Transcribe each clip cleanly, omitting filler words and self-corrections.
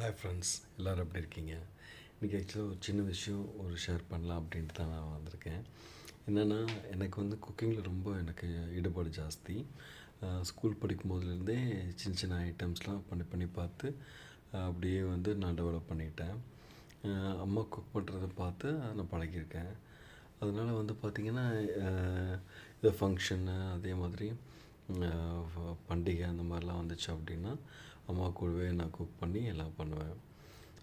Hi friends, எல்லோரும் எப்படி இருக்கீங்க? இன்றைக்கி ஆக்சுவலாக ஒரு சின்ன விஷயம் ஷேர் பண்ணலாம் அப்படின்ட்டு தான் நான் வந்திருக்கேன். என்னென்னா, எனக்கு குக்கிங்கில் ரொம்ப ஈடுபாடு ஜாஸ்தி. ஸ்கூல் படிக்கும் போதுலேருந்தே சின்ன சின்ன ஐட்டம்ஸ்லாம் பண்ணி பண்ணி பார்த்து அப்படியே நான் டெவலப் பண்ணிட்டேன். அம்மா குக் பண்ணுறத பார்த்து நான் பழகியிருக்கேன். அதனால் பார்த்திங்கன்னா, இது ஃபங்க்ஷனு அதே மாதிரி பண்டிகை அந்த மாதிரிலாம் வந்துச்சு அப்படின்னா அம்மா கூடவே நான் குக் பண்ணி எல்லாம் பண்ணுவேன்.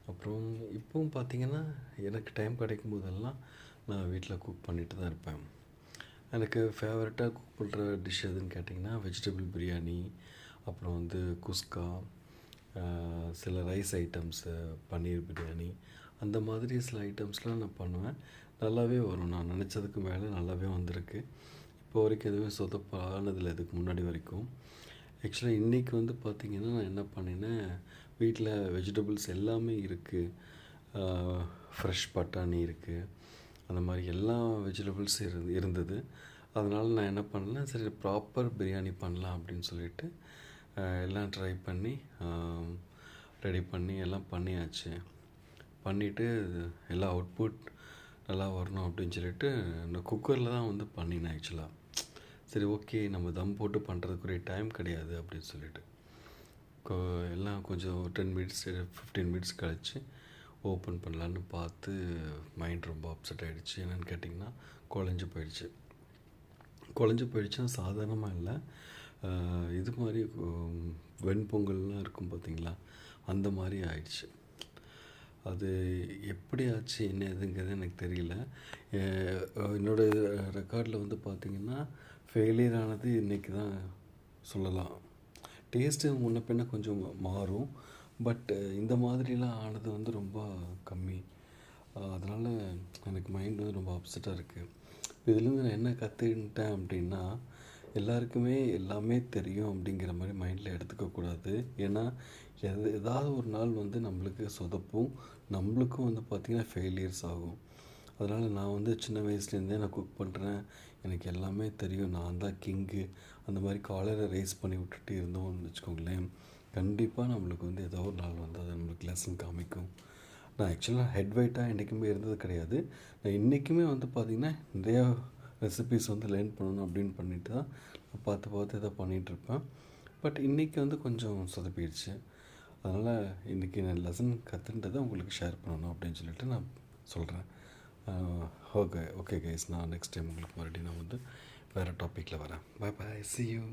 அப்புறம் இப்போவும் பார்த்திங்கன்னா, எனக்கு டைம் கிடைக்கும் போதெல்லாம் நான் வீட்டில் குக் பண்ணிட்டு தான் இருப்பேன். எனக்கு ஃபேவரட்டாக குக் பண்ணுற டிஷ் எதுன்னு கேட்டிங்கன்னா, வெஜிடபிள் பிரியாணி, அப்புறம் குஸ்கா, சில ரைஸ் ஐட்டம்ஸு, பன்னீர் பிரியாணி, அந்த மாதிரி சில ஐட்டம்ஸ்லாம் நான் பண்ணுவேன். நல்லாவே வரும். நான் நினச்சதுக்கு மேலே நல்லாவே வந்திருக்கு. இப்போ வரைக்கும் எதுவும் சொதப்பானதில்லை இதுக்கு முன்னாடி வரைக்கும். ஆக்சுவலாக இன்றைக்கி பார்த்திங்கன்னா, நான் என்ன பண்ணினேன், வீட்டில் வெஜிடபிள்ஸ் எல்லாமே இருக்குது. ஃப்ரெஷ் பட்டாணி இருக்குது, அந்த மாதிரி எல்லா வெஜிடபிள்ஸ் இருந்தது. அதனால் நான் என்ன பண்ணேன், சரி ப்ராப்பர் பிரியாணி பண்ணலாம் அப்படின்னு சொல்லிட்டு எல்லாம் ட்ரை பண்ணி ரெடி பண்ணி எல்லாம் பண்ணியாச்சு. பண்ணிவிட்டு எல்லா அவுட்புட் நல்லா வரணும் அப்படின்னு சொல்லிட்டு நான் குக்கரில் தான் பண்ணினேன் ஆக்சுவலாக. சரி, ஓகே, நம்ம தம் போட்டு பண்ணுறதுக்குரிய டைம் கிடையாது அப்படின்னு சொல்லிட்டு எல்லாம் கொஞ்சம் 10 மினிட்ஸ் 15 மினிட்ஸ் கழித்து ஓப்பன் பண்ணலான்னு பார்த்து மைண்ட் ரொம்ப அப்செட் ஆகிடுச்சு. என்னென்னு கேட்டிங்கன்னா, குழஞ்சி போயிடுச்சுன்னா சாதாரணமாக இல்லை, இது மாதிரி வெண்பொங்கல்லாம் இருக்கும் பார்த்திங்களா, அந்த மாதிரி ஆயிடுச்சு. அது எப்படி ஆச்சு என்ன எதுங்கிறது எனக்கு தெரியல. என்னோடய ரெக்கார்டில் பார்த்திங்கன்னா, ஃபெயிலியர் ஆனது இன்றைக்கி தான் சொல்லலாம். டேஸ்ட்டு முன்ன பின்ன கொஞ்சம் மாறும், பட் இந்த மாதிரிலாம் ஆனது ரொம்ப கம்மி. அதனால் எனக்கு மைண்ட் ரொம்ப அப்செட்டாக இருக்குது. இதுலேருந்து நான் என்ன கற்றுக்கிட்டேன் அப்படின்னா, எல்லாருக்குமே எல்லாமே தெரியும் அப்படிங்கிற மாதிரி மைண்டில் எடுத்துக்கக்கூடாது. ஏன்னா ஏதாவது ஒரு நாள் நம்மளுக்கு சொதப்பும், நம்மளுக்கும் பார்த்திங்கன்னா ஃபெயிலியர்ஸ் ஆகும். அதனால் நான் சின்ன வயசுலேருந்தே நான் குக் பண்ணுறேன், எனக்கு எல்லாமே தெரியும், நான் தான் கிங்கு, அந்த மாதிரி காலரை ரைஸ் பண்ணி விட்டுட்டு இருந்தோம்னு வச்சுக்கோங்களேன், கண்டிப்பாக நம்மளுக்கு ஏதோ ஒரு நாள் அது நம்மளுக்கு லெசன் காமிக்கும். நான் ஆக்சுவலாக ஹெட் வெயிட்டாக என்றைக்குமே இருந்தது கிடையாது. நான் இன்றைக்குமே பார்த்திங்கன்னா நிறையா ரெசிபீஸ் லேர்ன் பண்ணணும் அப்படின்னு பண்ணிட்டு தான் நான் பார்த்து இதை பண்ணிகிட்ருப்பேன். பட் இன்றைக்கி கொஞ்சம் சொதப்பிடுச்சு. அதனால் இன்றைக்கி நான் லெசன் கற்றுன்றதை உங்களுக்கு ஷேர் பண்ணணும் அப்படின்னு சொல்லிட்டு நான் சொல்கிறேன். ஓகே கைஸ், நான் நெக்ஸ்ட் டைம் உங்களுக்கு மறுபடியும் நான் வேறு டாப்பிக்கில் வரேன். Bye bye, see you.